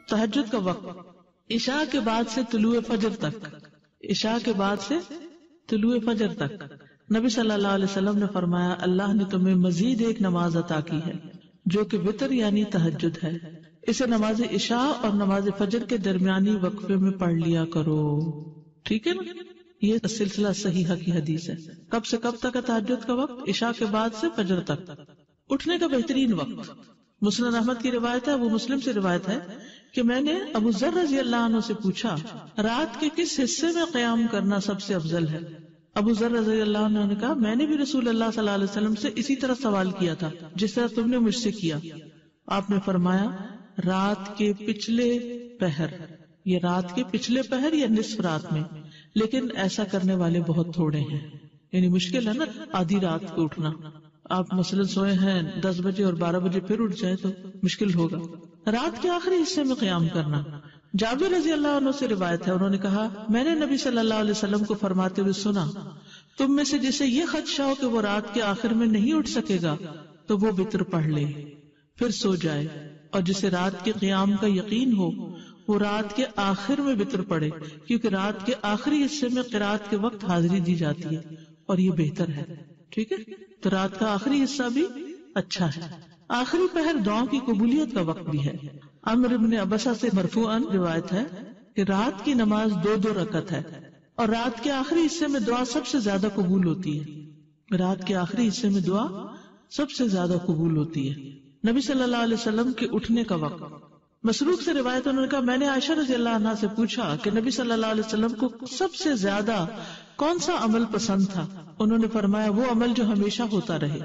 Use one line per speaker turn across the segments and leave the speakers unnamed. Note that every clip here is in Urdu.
تہجد کا وقت عشاء کے بعد سے طلوع فجر تک، عشاء کے بعد سے طلوع فجر تک نبی صلی اللہ علیہ وسلم نے فرمایا اللہ نے تمہیں مزید ایک نماز عطا کی ہے جو کہ وتر یعنی تہجد ہے، اسے نماز عشاء اور نماز فجر کے درمیانی وقفے میں پڑھ لیا کرو. ٹھیک ہے نا، یہ سلسلہ صحیحہ کی حدیث ہے. کب سے کب تک ہے تہجد کا وقت؟ عشاء کے بعد سے فجر تک. اٹھنے کا بہترین وقت مسند احمد کی روایت ہے، ابو مسلم سے روایت ہے کہ میں نے ابو ذر رضی اللہ عنہ سے پوچھا رات کے کس حصے میں قیام کرنا سب سے افضل ہے؟ ابو ذر رضی اللہ عنہ نے کہا میں نے بھی رسول اللہ صلی اللہ علیہ وسلم سے اسی طرح سوال کیا تھا جس طرح تم نے مجھ سے کیا. آپ نے فرمایا رات کے پچھلے پہر، یہ رات کے پچھلے پہر یا نصف رات میں، لیکن ایسا کرنے والے بہت تھوڑے ہیں. یعنی مشکل ہے نا آدھی رات کو اٹھنا. آپ مثلا سوئے ہیں 10 بجے اور 12 بجے پھر اٹھ جائے تو مشکل ہوگا. رات کے آخری حصے میں قیام کرنا. جابر رضی اللہ عنہ سے روایت ہے، انہوں نے کہا میں نے نبی صلی اللہ علیہ وسلم کو فرماتے ہوئے سنا تم میں سے جسے یہ خدشہ ہو کہ وہ رات کے آخر میں نہیں اٹھ سکے گا تو وہ وتر پڑھ لے پھر سو جائے، اور جسے رات کے قیام کا یقین ہو وہ رات کے آخر میں وتر پڑھے، کیونکہ رات کے آخری حصے میں قرات کے وقت حاضری دی جاتی ہے اور یہ بہتر ہے. ٹھیک ہے، تو رات کا آخری حصہ بھی اچھا ہے. آخری پہر دعاؤں کی قبولیت کا وقت بھی ہے. عمرو بن عبسہ سے مرفوعاً روایت ہے کہ رات کی نماز 2 رکعت ہے اور رات کے آخری حصے میں دعا سب سے زیادہ قبول ہوتی ہے. رات کے آخری حصے میں دعا سب سے زیادہ قبول ہوتی ہے. نبی صلی اللہ علیہ وسلم کے اٹھنے کا وقت. مسروق سے روایت انہوں نے کہا میں نے عائشہ رضی اللہ عنہا سے پوچھا کہ نبی صلی اللہ علیہ وسلم کو سب سے زیادہ کون سا عمل پسند تھا؟ انہوں نے فرمایا وہ عمل جو ہمیشہ ہوتا رہے.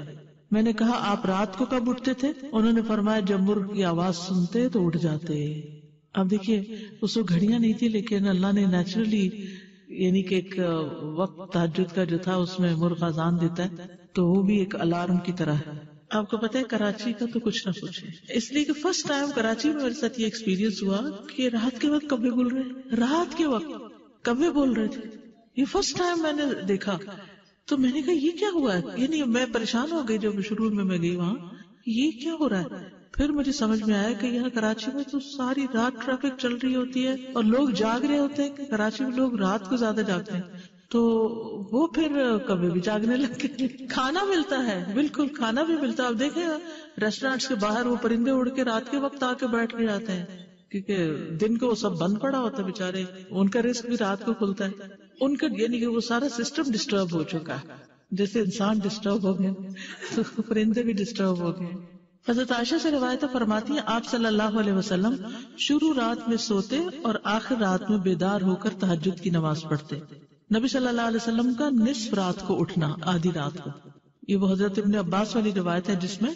میں نے کہا آپ رات کو کب اٹھتے تھے؟ انہوں نے فرمایا جب مرغ کی آواز سنتے تو اٹھ جاتے. اب دیکھیے اس کو گھڑیاں نہیں تھی لیکن اللہ نے نیچرلی یعنی کہ ایک وقت تہجد کا جو تھا اس میں مرغ اذان دیتا ہے تو وہ بھی ایک الارم کی طرح ہے. آپ کو پتہ ہے کراچی کا تو کچھ نہ پوچھے، اس لیے کہ فرسٹ ٹائم کراچی میں میرے ساتھ یہ ایکسپیرینس ہوا کہ رات کے وقت کبے بول رہے، رات کے وقت کبے بول رہے تھے. یہ فرسٹ ٹائم میں نے دیکھا تو میں نے کہا یہ کیا ہوا ہے؟ یعنی میں پریشان ہو گئی جب شروع میں گئی وہاں، یہ کیا ہو رہا ہے. پھر مجھے سمجھ میں آیا کہ یہاں کراچی میں تو ساری رات ٹریفک چل رہی ہوتی ہے اور لوگ جاگ رہے ہوتے ہیں. کراچی میں لوگ رات کو زیادہ جاگتے ہیں تو وہ پھر کبھی بھی جاگنے لگے. کھانا ملتا ہے، بالکل کھانا بھی ملتا ہے. آپ دیکھیں ریسٹورینٹس کے باہر وہ پرندے اڑ کے رات کے وقت آ کے بیٹھ کے جاتے ہیں کیونکہ دن کو وہ سب بند پڑا ہوتا ہے بیچارے. ان کا رزق بھی رات کو کھلتا ہے. ان کا یعنی کہ وہ سارا سسٹم ڈسٹرب ہو چکا ہے. جیسے انسان ڈسٹرب ہو گئے تو پرندے بھی ڈسٹرب ہو گئے. حضرت عائشہ سے روایت فرماتی ہیں آپ صلی اللہ علیہ وسلم شروع رات میں سوتے اور آخر رات میں بیدار ہو کر تہجد کی نماز پڑھتے. نبی صلی اللہ علیہ وسلم کا نصف رات کو اٹھنا، آدھی رات کو، یہ وہ حضرت ابن عباس والی روایت ہے جس میں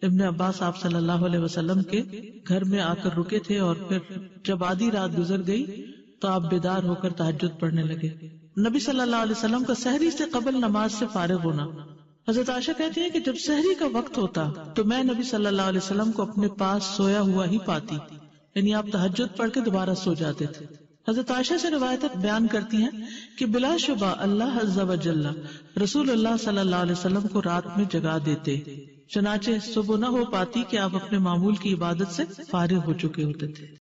ابن عباس آپ صلی اللہ علیہ وسلم کے گھر میں آ کر رکے تھے اور پھر جب آدھی رات گزر گئی تو آپ بیدار ہو کر تہجد پڑھنے لگے. نبی صلی اللہ علیہ وسلم کا سحری سے قبل نماز سے فارغ ہونا. حضرت عائشہ کہتی ہے کہ جب سحری کا وقت ہوتا تو میں نبی صلی اللہ علیہ وسلم کو اپنے پاس سویا ہوا ہی پاتی، یعنی آپ تہجد پڑھ کے دوبارہ سو جاتے تھے. حضرت عائشہ سے روایت بیان کرتی ہیں کہ بلا شبہ اللہ عز و جل رسول اللہ صلی اللہ علیہ وسلم کو رات میں جگا دیتے، چنانچہ صبح نہ ہو پاتی کہ آپ اپنے معمول کی عبادت سے فارغ ہو چکے ہوتے تھے.